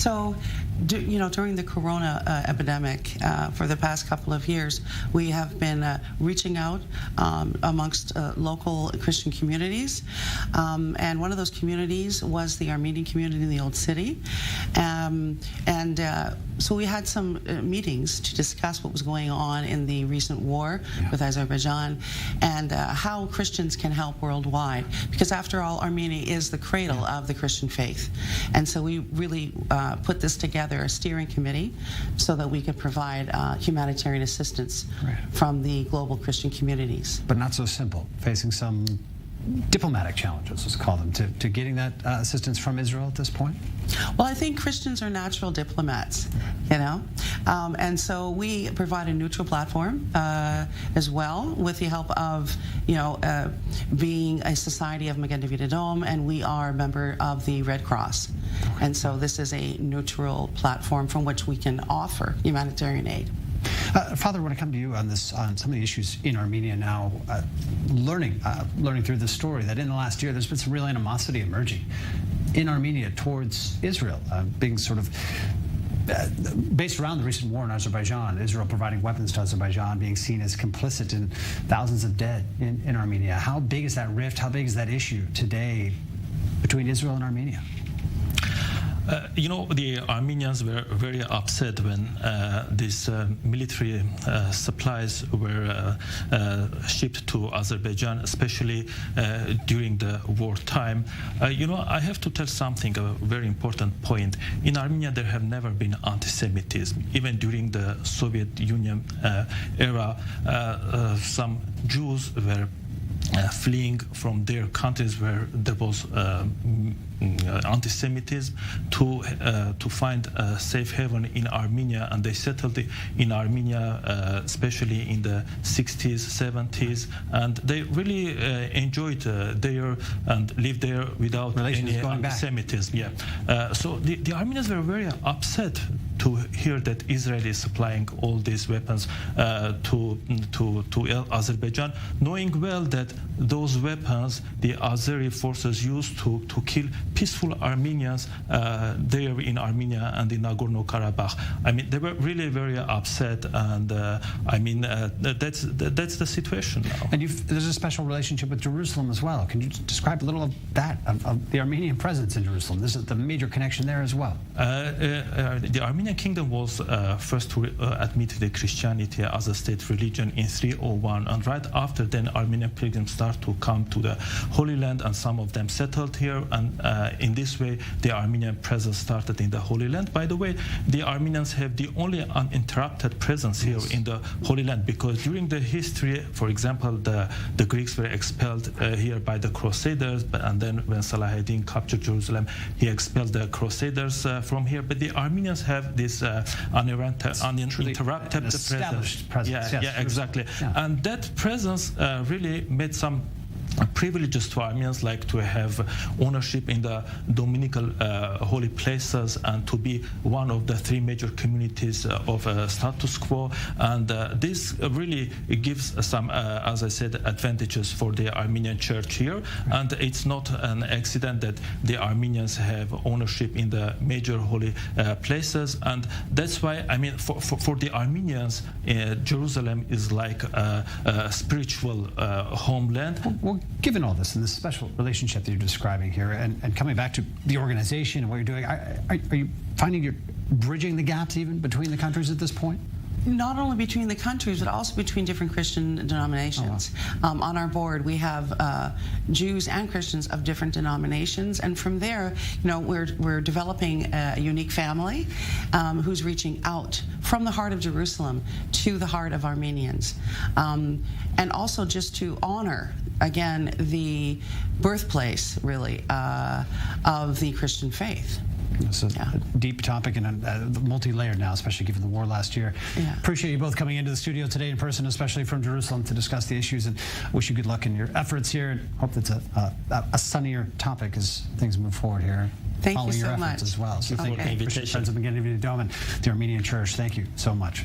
So, during the corona epidemic, for the past couple of years, we have been reaching out amongst local Christian communities. And one of those communities was the Armenian community in the Old City. So we had some meetings to discuss what was going on in the recent war with Azerbaijan and how Christians can help worldwide. Because after all, Armenia is the cradle of the Christian faith. And so we really put this together, a steering committee, so that we could provide humanitarian assistance from the global Christian communities. But not so simple, facing some diplomatic challenges, let's call them, to getting that assistance from Israel at this point? Well, I think Christians are natural diplomats, and so we provide a neutral platform as well, with the help of, being a society of Magen Adom, and we are a member of the Red Cross. And so this is a neutral platform from which we can offer humanitarian aid. Father, I want to come to you on some of the issues in Armenia now, learning through this story that in the last year there's been some real animosity emerging in Armenia towards Israel, being sort of based around the recent war in Azerbaijan, Israel providing weapons to Azerbaijan, being seen as complicit in thousands of dead in Armenia. How big is that rift? How big is that issue today between Israel and Armenia? The Armenians were very upset when these military supplies were shipped to Azerbaijan, especially during the wartime. I have to tell something, a very important point. In Armenia, there have never been anti-Semitism. Even during the Soviet Union era, some Jews were fleeing from their countries where there was anti-Semitism to find a safe haven in Armenia, and they settled in Armenia, especially in the 60s, 70s, and they really enjoyed there and lived there without any anti-Semitism. So the Armenians were very upset to hear that Israel is supplying all these weapons to Azerbaijan, knowing well that those weapons the Azeri forces used to kill peaceful Armenians there in Armenia and in Nagorno-Karabakh. I mean, they were really very upset, and that's the situation now. And there's a special relationship with Jerusalem as well. Can you describe a little of that, of the Armenian presence in Jerusalem? This is the major connection there as well. The Armenian Kingdom was first to admit the Christianity as a state religion in 301, and right after then Armenian pilgrims start to come to the Holy Land, and some of them settled here, and in this way the Armenian presence started in the Holy Land. By the way, the Armenians have the only uninterrupted presence here in the Holy Land, because during the history, for example, the Greeks were expelled here by the Crusaders, and then when Salahuddin captured Jerusalem, he expelled the Crusaders from here. But the Armenians have this uninterrupted presence. Yeah, exactly. Yeah. And that presence really made some privileges to Armenians, like to have ownership in the Dominical holy places and to be one of the three major communities of status quo. And this really gives some, as I said, advantages for the Armenian church here. And it's not an accident that the Armenians have ownership in the major holy places. And that's why, I mean, for the Armenians, Jerusalem is like a spiritual homeland. Well, given all this and this special relationship that you're describing here, and coming back to the organization and what you're doing, are you finding you're bridging the gaps even between the countries at this point? Not only between the countries, but also between different Christian denominations. Oh, wow. On our board, we have Jews and Christians of different denominations, and from there, we're developing a unique family who's reaching out from the heart of Jerusalem to the heart of Armenians, and also just to honor, again, the birthplace, really, of the Christian faith. It's a deep topic and multi-layered now, especially given the war last year. Yeah. Appreciate you both coming into the studio today in person, especially from Jerusalem, to discuss the issues, and wish you good luck in your efforts here, and hope that's a sunnier topic as things move forward here. Thank following you so your much. efforts as well. So okay. Friends of Magen Adom and the Armenian Church, thank you so much.